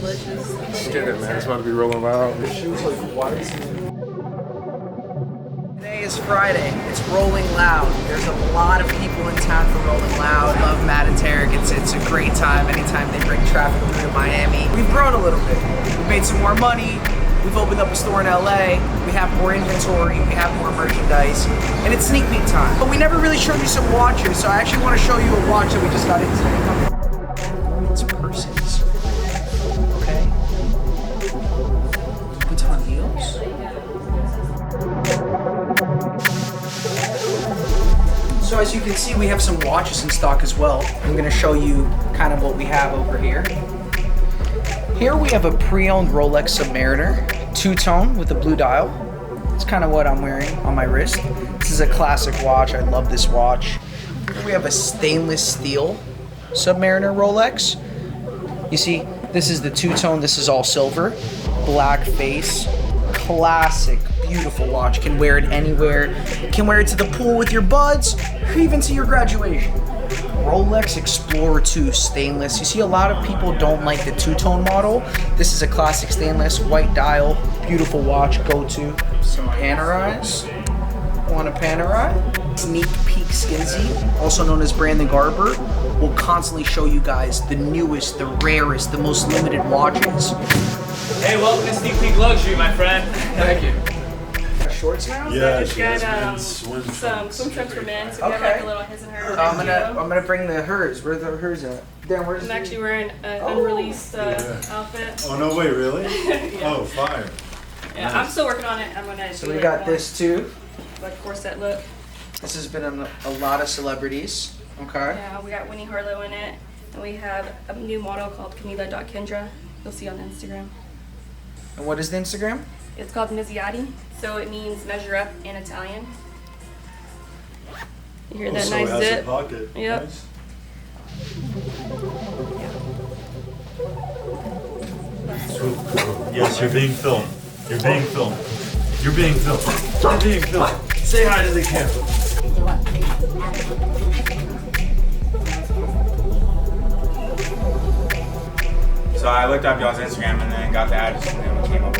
delicious. Let's get it, man. It's about to be rolling loud. Today is Friday. It's Rolling Loud. There's a lot of people in town for Rolling Loud. I love Matt and Tarek. It's a great time anytime they bring traffic through to Miami. We've grown a little bit. We've made some more money. We've opened up a store in LA. We have more inventory. We have more merchandise. And it's sneak peek time. But we never really showed you some watches, so I actually want to show you a watch that we just got in today. It's purses. Okay. Vuitton heels. So as you can see, we have some watches in stock as well. I'm gonna show you kind of what we have over here. Here we have a pre-owned Rolex Submariner, two-tone with a blue dial. It's kind of what I'm wearing on my wrist. This is a classic watch. I love this watch. Here we have a stainless steel Submariner Rolex. You see, this is the two-tone. This is all silver, black face, classic. Beautiful watch. Can wear it anywhere. Can wear it to the pool with your buds, or even to your graduation. Rolex Explorer 2 stainless. You see a lot of people don't like the two-tone model. This is a classic stainless, white dial, beautiful watch, go-to. Some Panerais. Want a Panerai? Sneak Peek Skinsey, also known as Brandon Garber, will constantly show you guys the newest, the rarest, the most limited watches. Hey, welcome to Sneak Peek Luxury, my friend. Thank you. Shorts now? Yeah, Just she has got men's swim some swim trunks for men, so we have Okay. like a little his and hers. I'm gonna bring the hers. Where's the hers at? Dan, where's I'm actually wearing an Oh. unreleased Yeah. outfit. Oh, no way, really? Yeah. Oh, fire. Yeah, I'm still working on it. I'm gonna So do we it got more this too. like corset look. This has been on a lot of celebrities. Okay. Yeah, we got Winnie Harlow in it, and we have a new model called Camila.Kendra. You'll see on Instagram. And what is the Instagram? It's called Miziati, so it means measure up in Italian. You hear that Also nice has zip? a pocket. Yep. Nice. Yes, you're being filmed. You're being filmed. You're being filmed. You're being filmed. Say hi to the camera. So I looked up y'all's Instagram and then got the address and then we came over